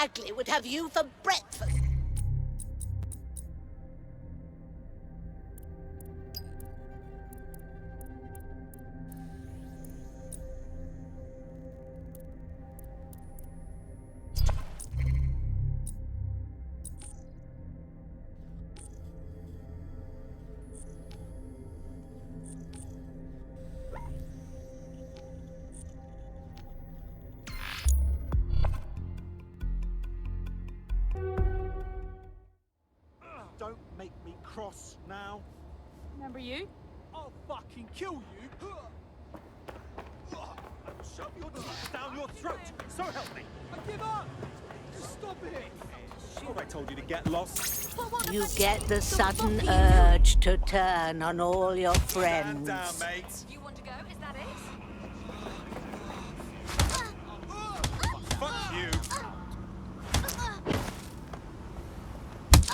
Bagley would have you for breakfast. Don't make me cross now. Remember you? I'll fucking kill you. Shove your teeth down your throat. So help me. I give up. Just stop it. Sure, I told you to get lost. You get the sudden urge to turn on all your friends. Stand down, mate. You want to go? Is that it? Fuck you.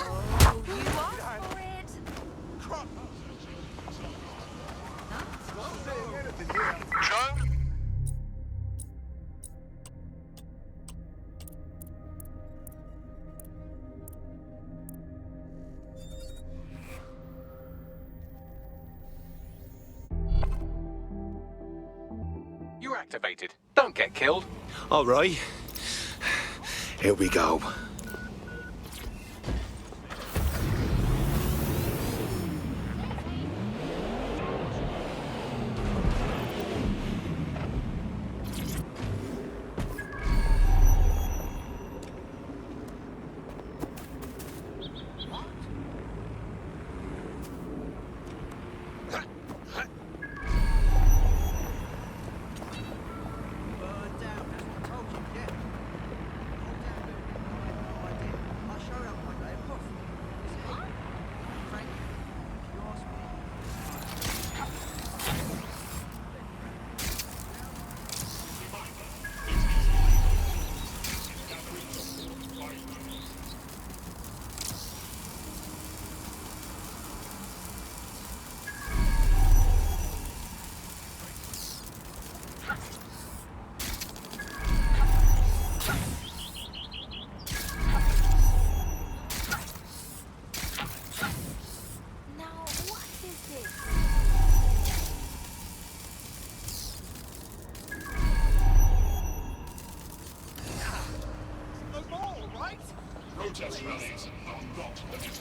Oh, you asked for it. Joe? You're activated. Don't get killed. All right. Here we go. Now, what is this? No more, right? Protest rallies are not permitted.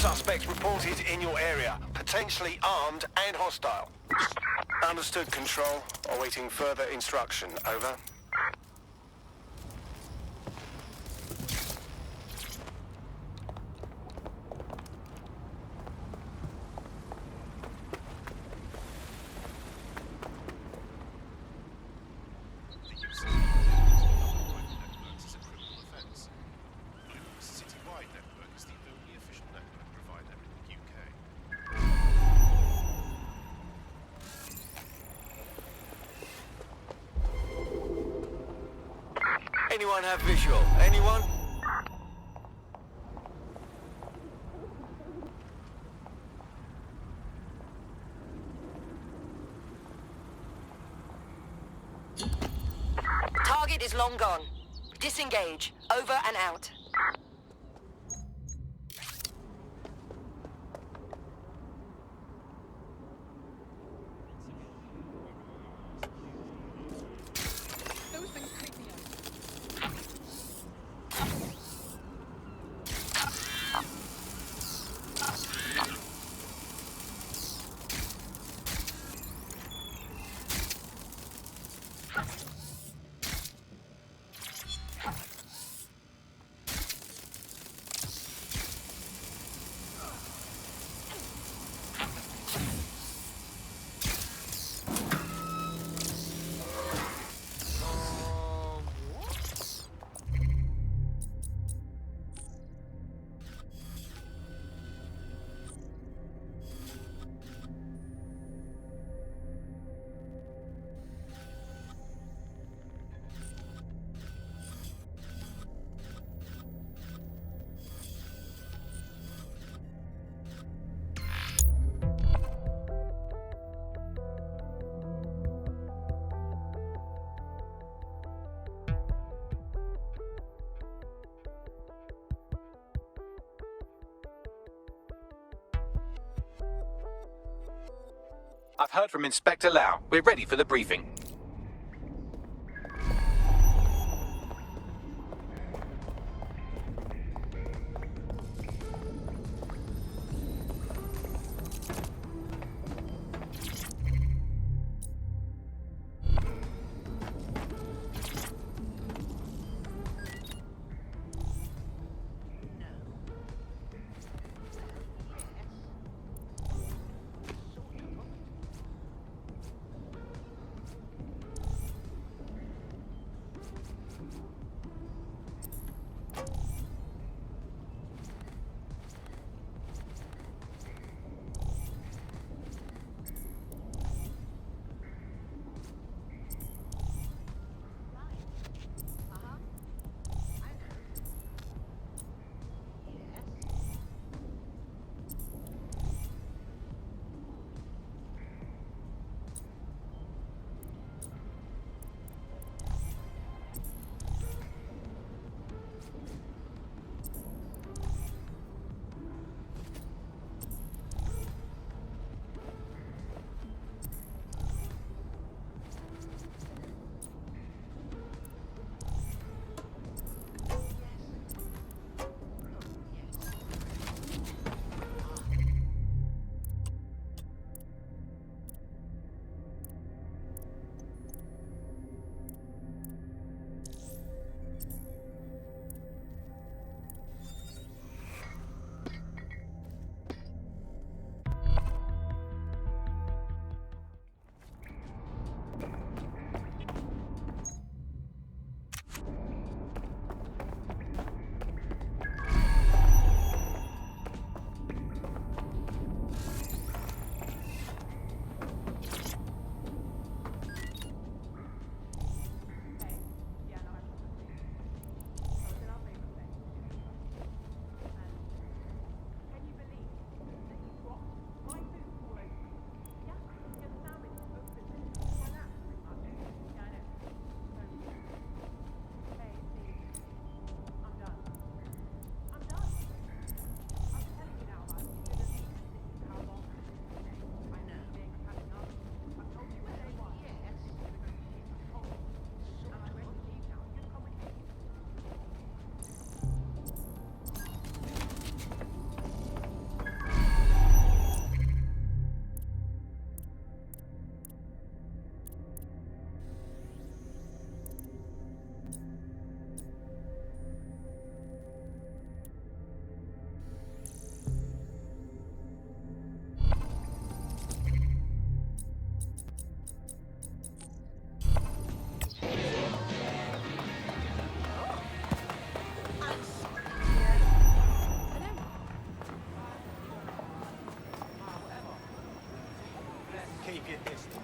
Suspects reported in your area, potentially armed and hostile. Understood, Control. Awaiting further instruction. Over. Citywide network is the only official network provider in the UK. Anyone have visual? Anyone? Target is long gone. Disengage. Over and out. Those things creep me out. I've heard from Inspector Lau. We're ready for the briefing. Keep your distance.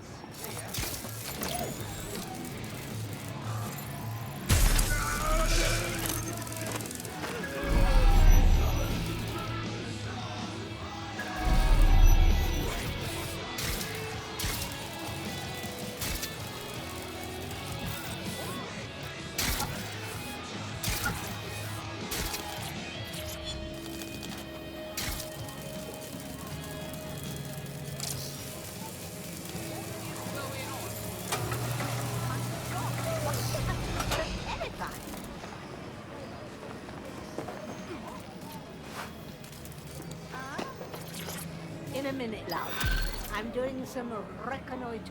In a minute, love. I'm doing some reconnoitering.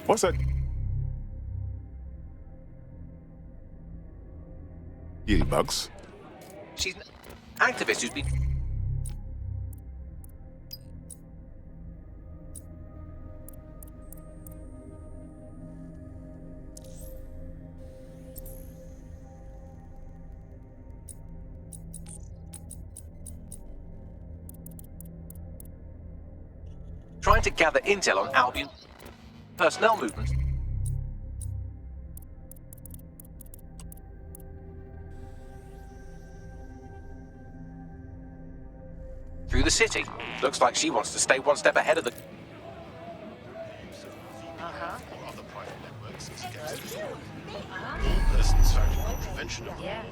What's that? Any bugs? She's an activist who's been... trying to gather intel on Albion personnel movements. Through the city. Looks like she wants to stay one step ahead of the... Or other private networks is against the law. All persons found in contravention of the law.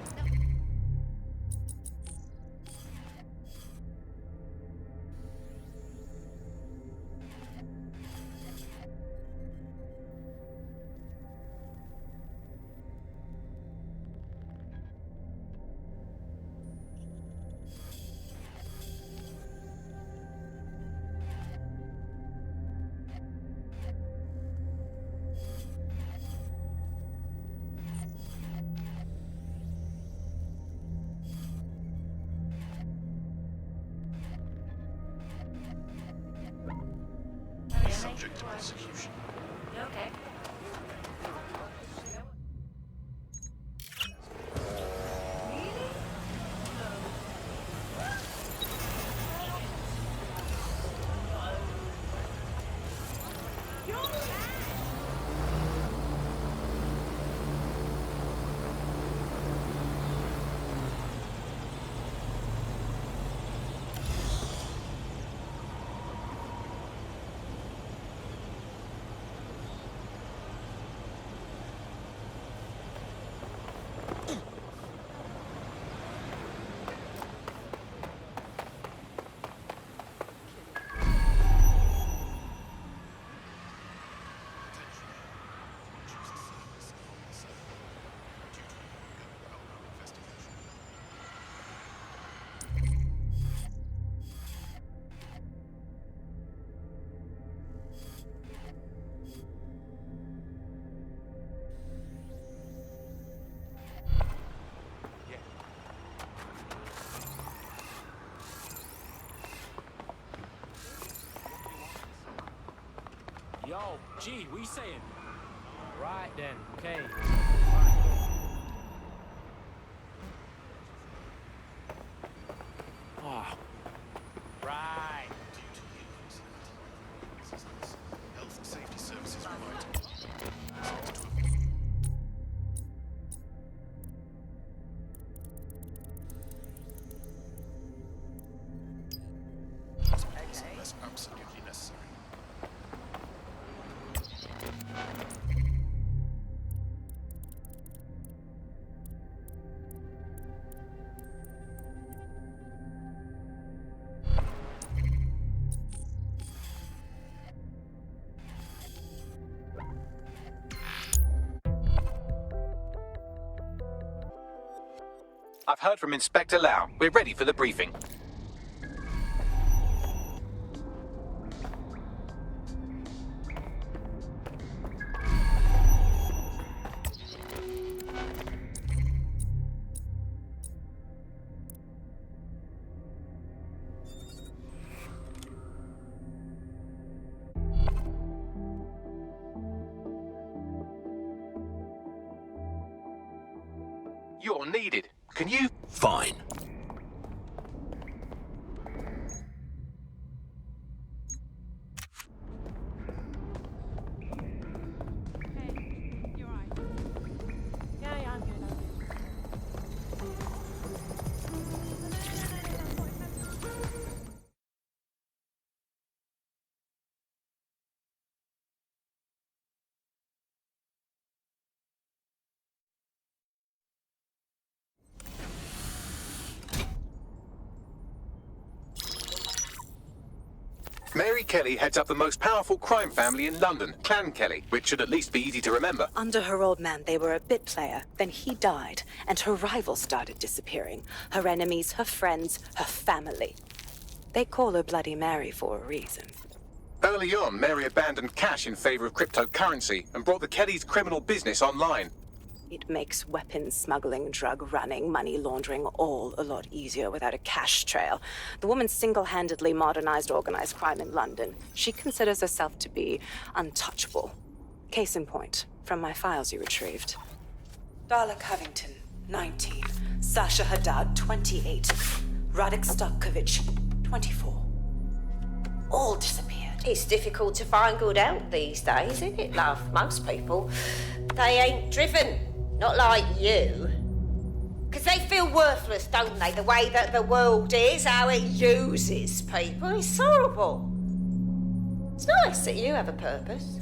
subject to prosecution. Okay. Yo, G, what you saying? Right then, okay. Ah. Right. Health and safety services provided. Unless absolutely necessary. I've heard from Inspector Lau. We're ready for the briefing. You're needed. Can you? Fine. Hey, you're right. Yeah, I'm good. Mary Kelly heads up the most powerful crime family in London, Clan Kelly, which should at least be easy to remember. Under her old man, they were a bit player. Then he died, and her rivals started disappearing. Her enemies, her friends, her family. They call her Bloody Mary for a reason. Early on, Mary abandoned cash in favor of cryptocurrency and brought the Kellys' criminal business online. It makes weapons smuggling, drug running, money laundering all a lot easier without a cash trail. The woman single-handedly modernized organized crime in London. She considers herself to be untouchable. Case in point, from my files you retrieved. Darla Covington, 19. Sasha Haddad, 28. Radek Stokovich, 24. All disappeared. It's difficult to find good help these days, isn't it, love? Most people, they ain't driven. Not like you. Because they feel worthless, don't they? The way that the world is, how it uses people. It's horrible. It's nice that you have a purpose.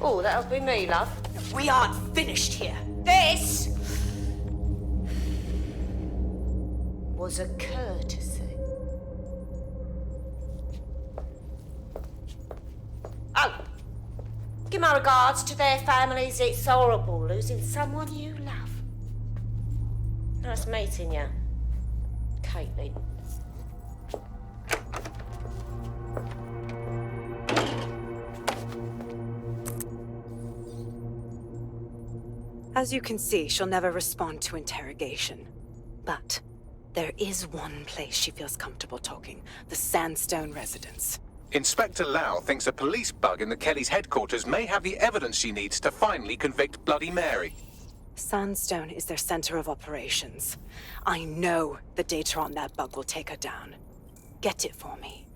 Oh, that'll be me, love. We aren't finished here. This was a courtesy. Oh, give my regards to their families. It's horrible losing someone you love. Nice meeting you, Caitlin. As you can see, she'll never respond to interrogation. But there is one place she feels comfortable talking, the Sandstone residence. Inspector Lau thinks a police bug in the Kellys' headquarters may have the evidence she needs to finally convict Bloody Mary. Sandstone is their center of operations. I know the data on that bug will take her down. Get it for me,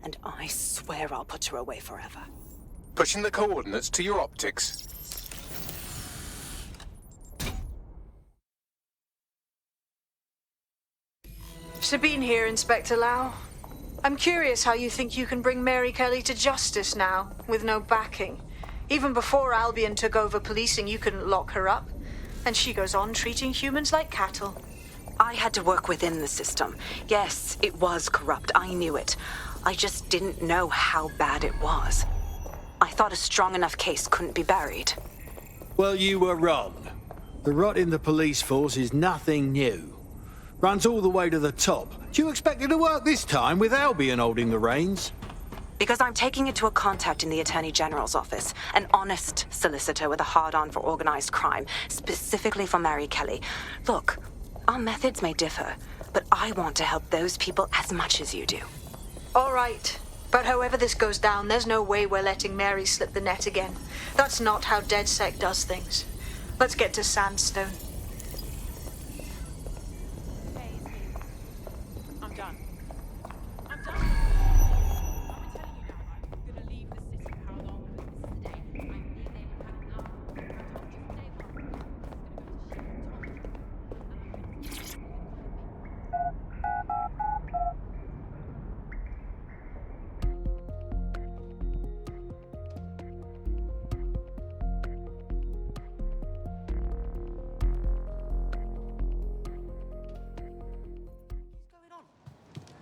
and I swear I'll put her away forever. Pushing the coordinates to your optics. Sabine here, Inspector Lau. I'm curious how you think you can bring Mary Kelly to justice now, with no backing. Even before Albion took over policing, you couldn't lock her up. And she goes on treating humans like cattle. I had to work within the system. Yes, it was corrupt. I knew it. I just didn't know how bad it was. I thought a strong enough case couldn't be buried. Well, you were wrong. The rot in the police force is nothing new. Runs all the way to the top. Do you expect it to work this time with Albion holding the reins? Because I'm taking it to a contact in the Attorney General's office, an honest solicitor with a hard-on for organized crime, specifically for Mary Kelly. Look, our methods may differ, but I want to help those people as much as you do. All right. But however this goes down, there's no way we're letting Mary slip the net again. That's not how DedSec does things. Let's get to Sandstone. I'm done. I'm done. I'm telling you now, I'm gonna leave the city. How long will this stay? I'm leaving.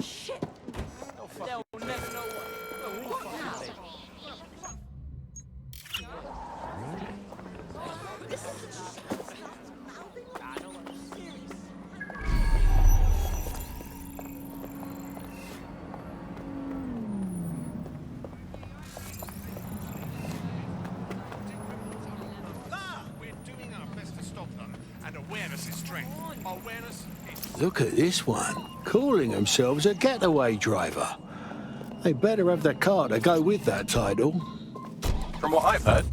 Shit! They'll never know what. We're doing our best to stop them, and awareness is strength. Awareness is... Look at this one, calling themselves a getaway driver. They better have the car to go with that title. From what I've heard.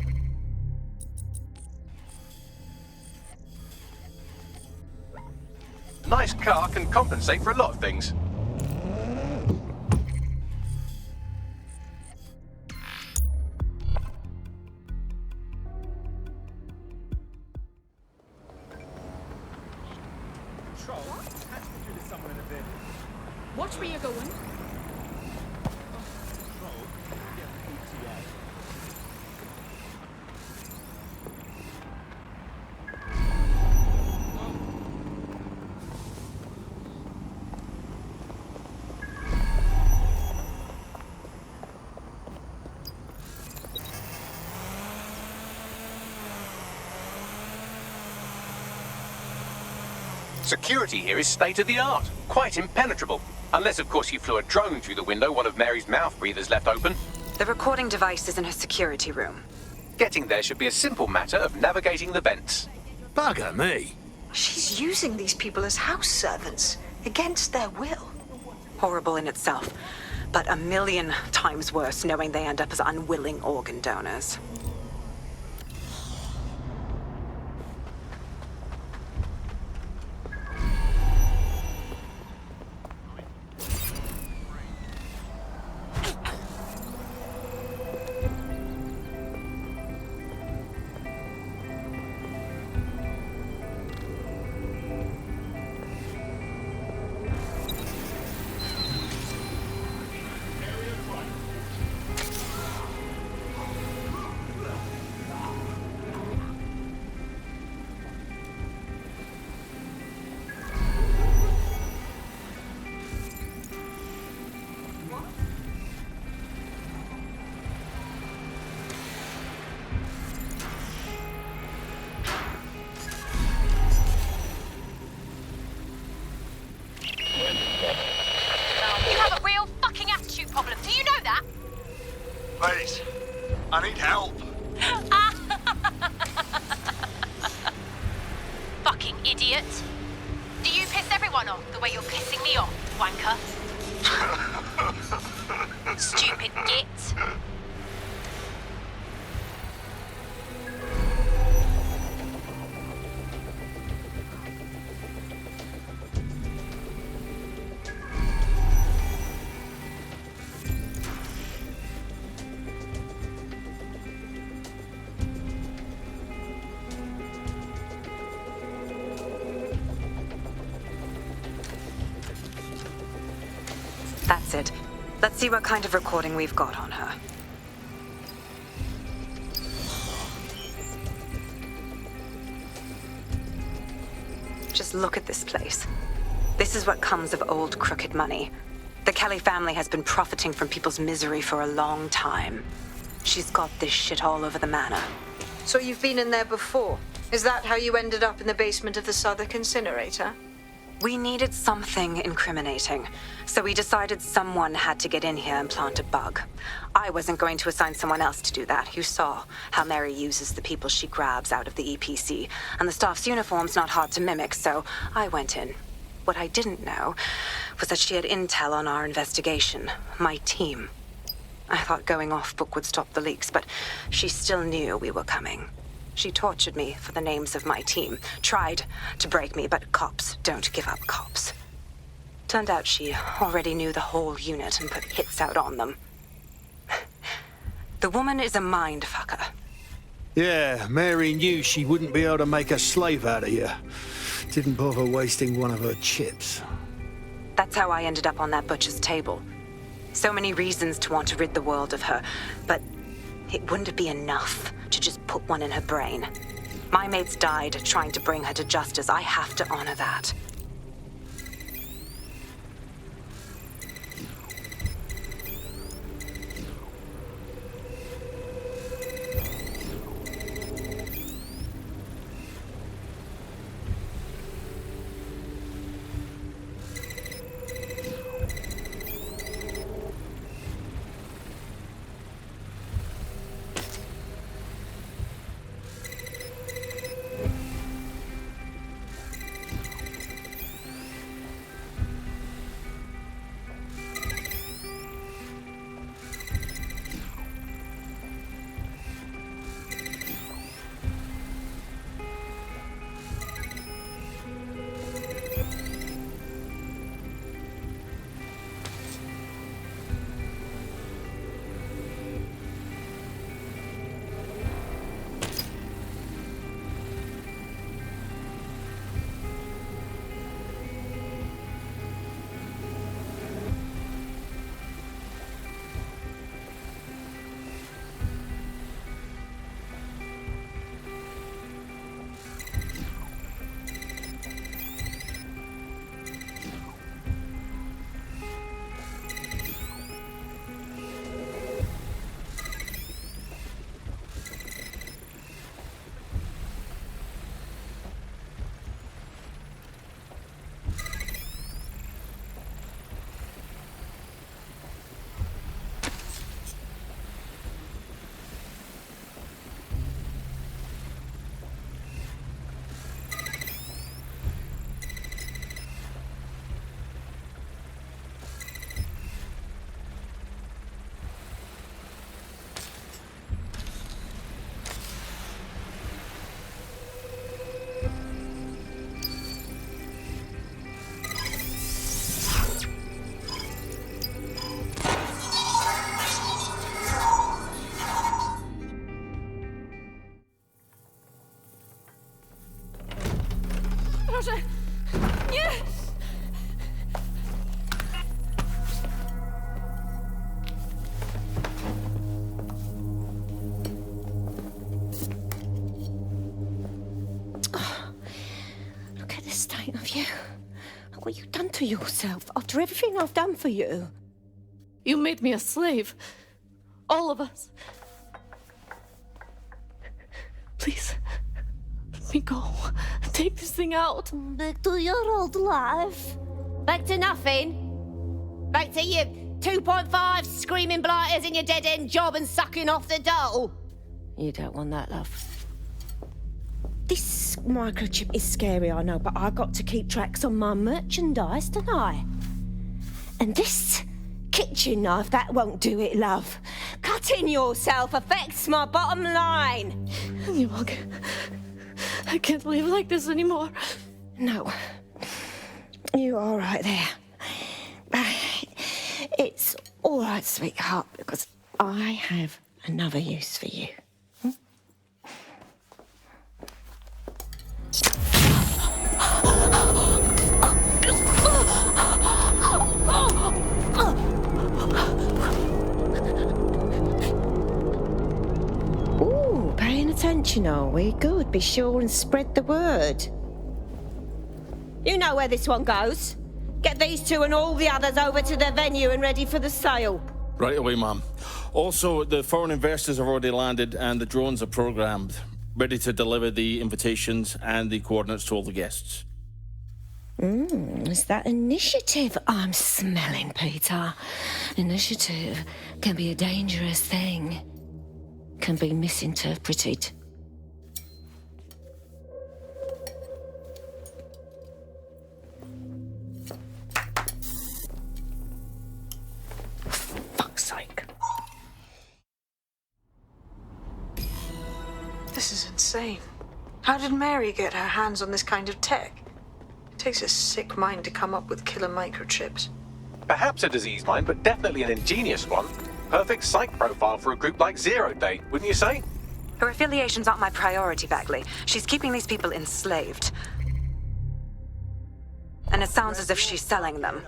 Nice car can compensate for a lot of things. Watch where you're going. Security here is state-of-the-art, quite impenetrable. Unless, of course, you flew a drone through the window one of Mary's mouth breathers left open. The recording device is in her security room. Getting there should be a simple matter of navigating the vents. Bugger me. She's using these people as house servants, against their will. Horrible in itself, but a million times worse knowing they end up as unwilling organ donors. Please, I need help. Fucking idiot. Do you piss everyone off the way you're pissing me off, wanker? Stupid git. That's it. Let's see what kind of recording we've got on her. Just look at this place. This is what comes of old crooked money. The Kelly family has been profiting from people's misery for a long time. She's got this shit all over the manor. So you've been in there before? Is that how you ended up in the basement of the Southwark incinerator? We needed something incriminating, so we decided someone had to get in here and plant a bug. I wasn't going to assign someone else to do that. You saw how Mary uses the people she grabs out of the EPC, and the staff's uniform's not hard to mimic, so I went in. What I didn't know was that she had intel on our investigation, my team. I thought going off book would stop the leaks, but she still knew we were coming. She tortured me for the names of my team, tried to break me, but cops don't give up cops. Turned out she already knew the whole unit and put hits out on them. The woman is a mind fucker. Yeah, Mary knew she wouldn't be able to make a slave out of you. Didn't bother wasting one of her chips. That's how I ended up on that butcher's table. So many reasons to want to rid the world of her, but it wouldn't be enough to just put one in her brain. My mates died trying to bring her to justice. I have to honor that. Proszę! Nie! Look at the state of you. Look what you've done to yourself after everything I've done for you. You made me a slave. All of us. Please, let me go. Take this thing out. Back to your old life. Back to nothing. Back to you 2.5 screaming blighters in your dead-end job and sucking off the dole. You don't want that, love. This microchip is scary, I know, but I got to keep tracks on my merchandise, don't I? And this kitchen knife, that won't do it, love. Cutting yourself affects my bottom line. Look, I can't live like this anymore. No. You're all right there. It's all right, sweetheart, because I have another use for you. Ooh, paying attention, are we? Good. Be sure and spread the word. You know where this one goes. Get these two and all the others over to the venue and ready for the sale. Right away, ma'am. Also, the foreign investors have already landed and the drones are programmed, ready to deliver the invitations and the coordinates to all the guests. It's that initiative I'm smelling, Peter. Initiative can be a dangerous thing. Can be misinterpreted. Fuck's sake. This is insane. How did Mary get her hands on this kind of tech? It takes a sick mind to come up with killer microchips. Perhaps a diseased mind, but definitely an ingenious one. Perfect psych profile for a group like Zero Day, wouldn't you say? Her affiliations aren't my priority, Bagley. She's keeping these people enslaved. And it sounds as if she's selling them.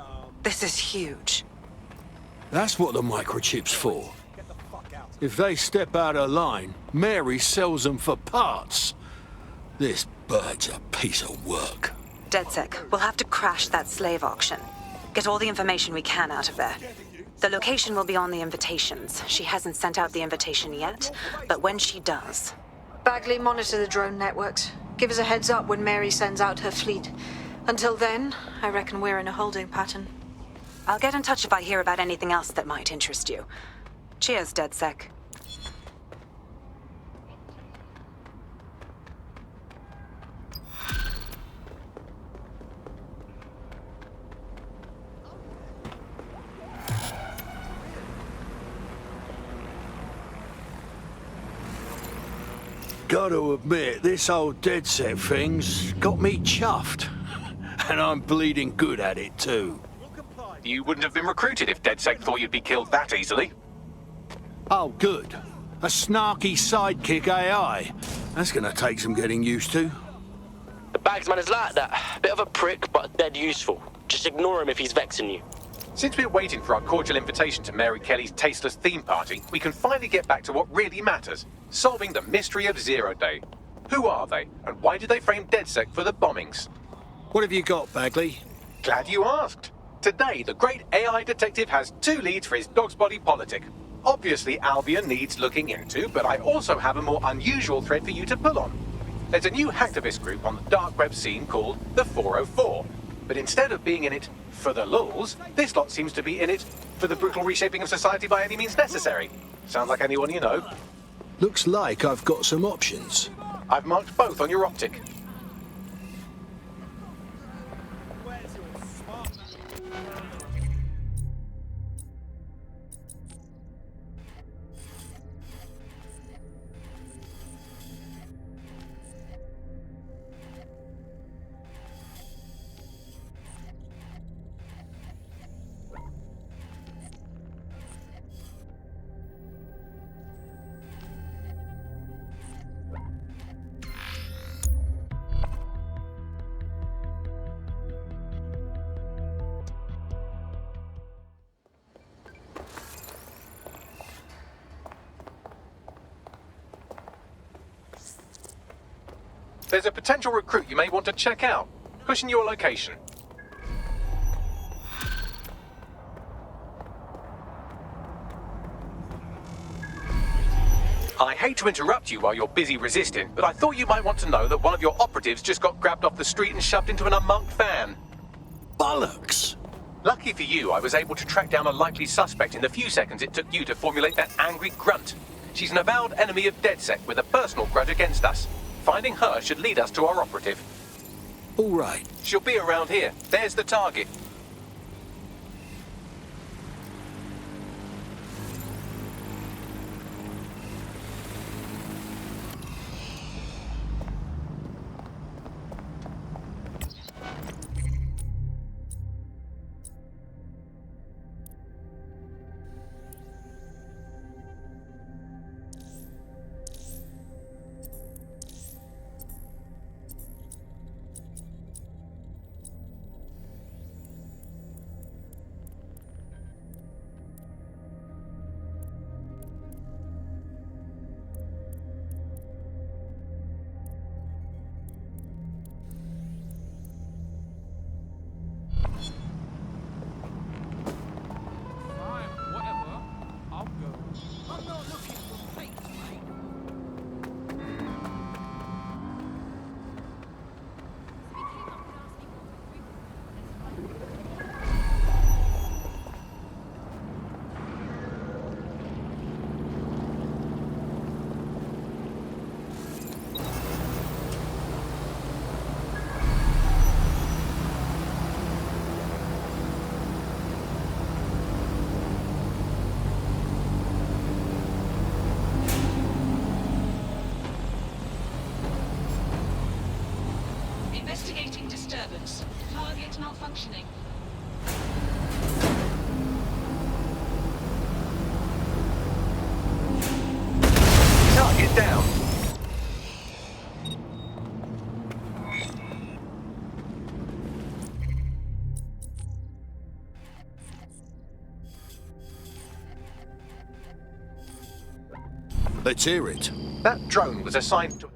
This is huge. That's what the microchip's for. If they step out of line, Mary sells them for parts. This bird's a piece of work. DedSec, we'll have to crash that slave auction. Get all the information we can out of there. The location will be on the invitations. She hasn't sent out the invitation yet, but when she does... Bagley, monitor the drone networks. Give us a heads up when Mary sends out her fleet. Until then, I reckon we're in a holding pattern. I'll get in touch if I hear about anything else that might interest you. Cheers, DedSec. Gotta admit, this old DedSec thing's got me chuffed. And I'm bleeding good at it, too. You wouldn't have been recruited if DedSec thought you'd be killed that easily. Oh, good. A snarky sidekick AI. That's gonna take some getting used to. The Bagsman is like that. Bit of a prick, but dead useful. Just ignore him if he's vexing you. Since we're waiting for our cordial invitation to Mary Kelly's tasteless theme party, we can finally get back to what really matters. Solving the mystery of Zero Day. Who are they, and why did they frame DedSec for the bombings? What have you got, Bagley? Glad you asked. Today, the great AI detective has 2 leads for his dog's body politic. Obviously, Albion needs looking into, but I also have a more unusual thread for you to pull on. There's a new hacktivist group on the dark web scene called the 404. But instead of being in it for the lulz, this lot seems to be in it for the brutal reshaping of society by any means necessary. Sounds like anyone you know. Looks like I've got some options. I've marked both on your optic. There's a potential recruit you may want to check out. Pushing your location. I hate to interrupt you while you're busy resisting, but I thought you might want to know that one of your operatives just got grabbed off the street and shoved into an unmarked van. Bollocks! Lucky for you, I was able to track down a likely suspect in the few seconds it took you to formulate that angry grunt. She's an avowed enemy of DedSec with a personal grudge against us. Finding her should lead us to our operative. All right. She'll be around here. There's the target. Fox. Target malfunctioning. Target down. Let's hear it. That drone was assigned to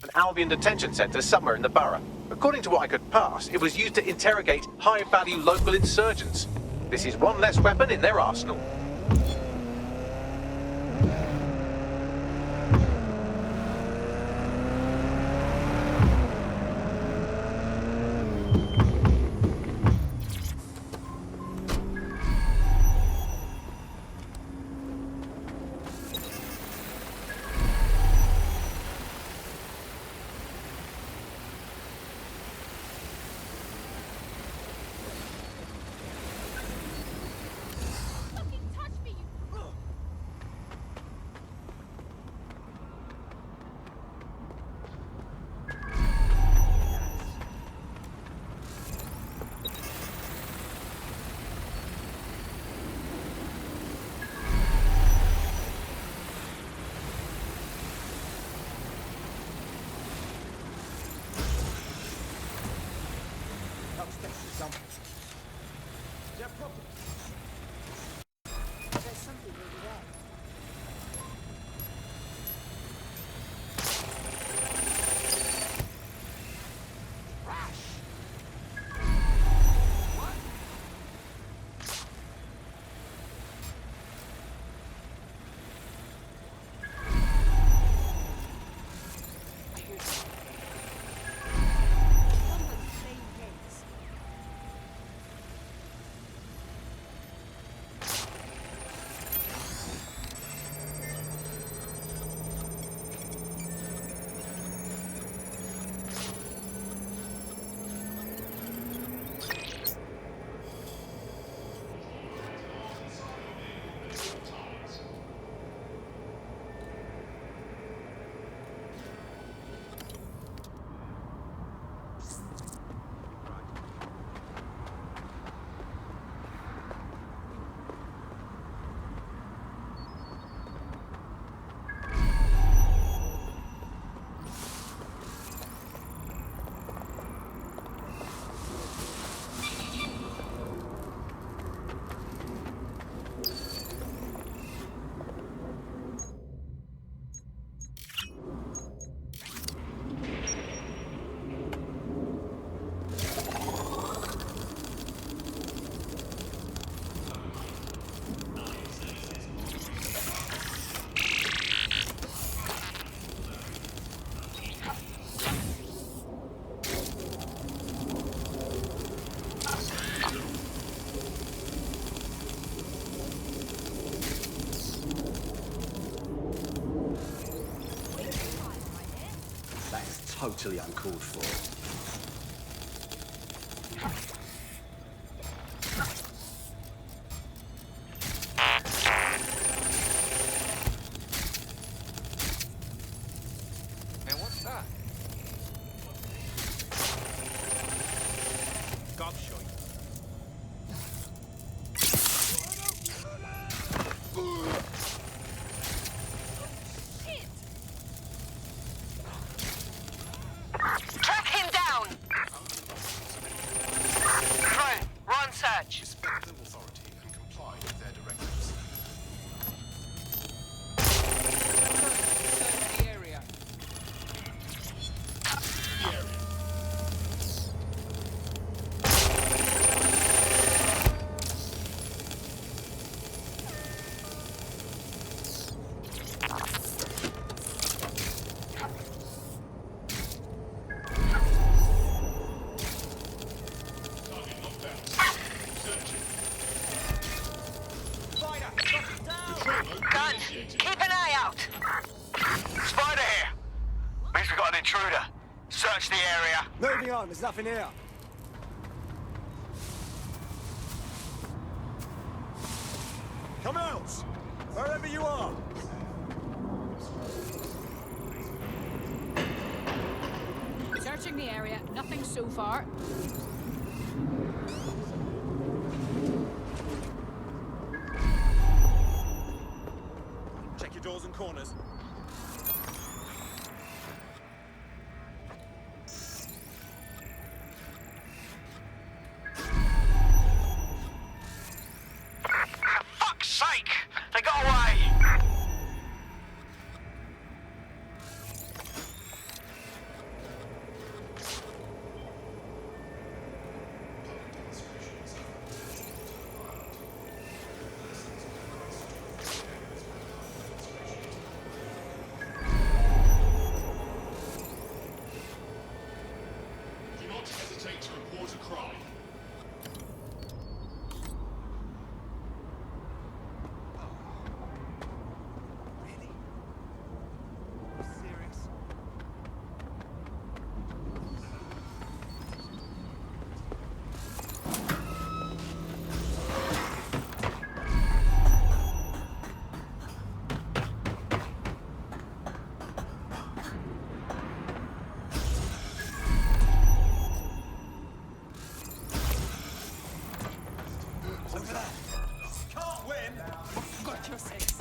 an Albion detention center somewhere in the borough. According to what I could pass, it was used to interrogate high-value local insurgents. This is one less weapon in their arsenal. There's something over there. Totally uncalled for. And what's that? Gobshite. Track him down! Run search. Respect the authority and comply with their directives. Search the area. Gun, keep an eye out. Spider here. Means we've got an intruder. Search the area. Moving on, there's nothing here. Come out! Wherever you are! Searching the the area. Nothing so far. Check your doors and corners. Fuck's sake! They got away! Do not hesitate to report a crime. Over there. Can't win. For God's sakes.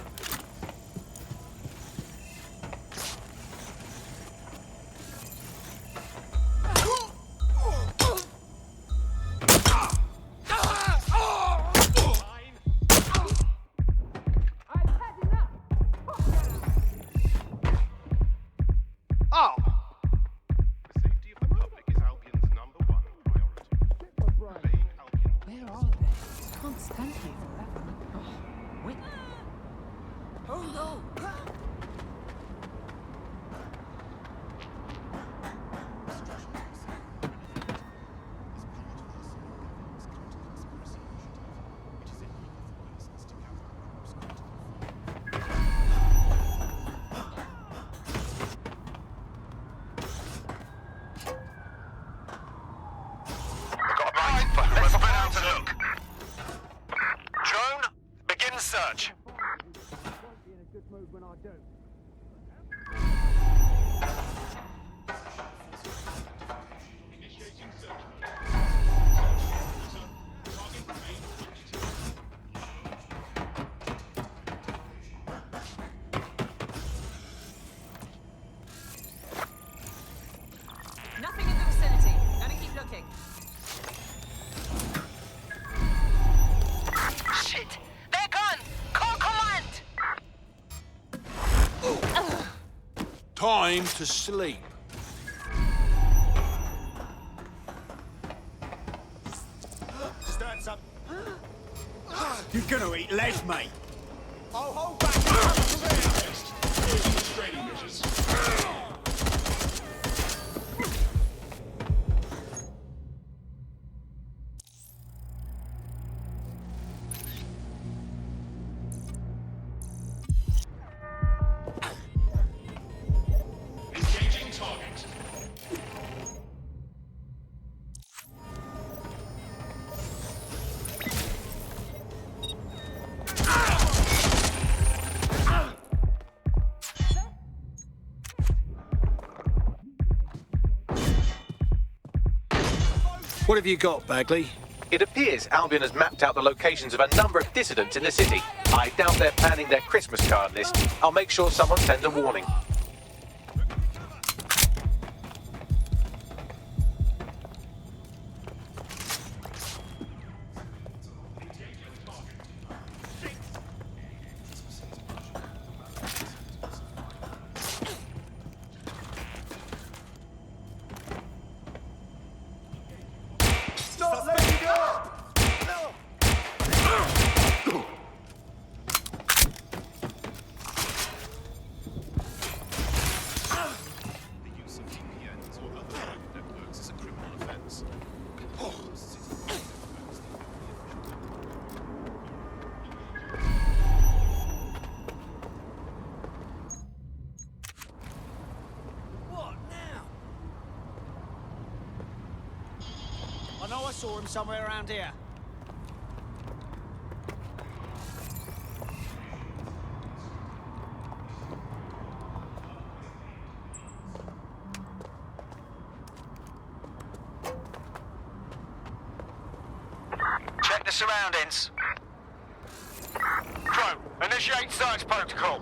Oh! The safety of the public is Albion's #1 priority. Obeying Albion. Where are they? Can't stand here forever. Oh, wait. Oh no! Got a bite, but let's spread out to look. Drone, begin search. Nothing in the vicinity. Gotta keep looking. Shit! They're gone! Call command! Time to sleep. Stand up. You're gonna eat lead, mate. I'll hold back. Restraining measures. Engaging target. What have you got, Bagley? It appears Albion has mapped out the locations of a number of dissidents in the city. I doubt they're planning their Christmas card list. I'll make sure someone sends a warning. Stop, let me go! The use of VPNs or other private networks is a criminal offense. What now? I know I saw him somewhere around here. the surroundings. Crow, initiate search protocol.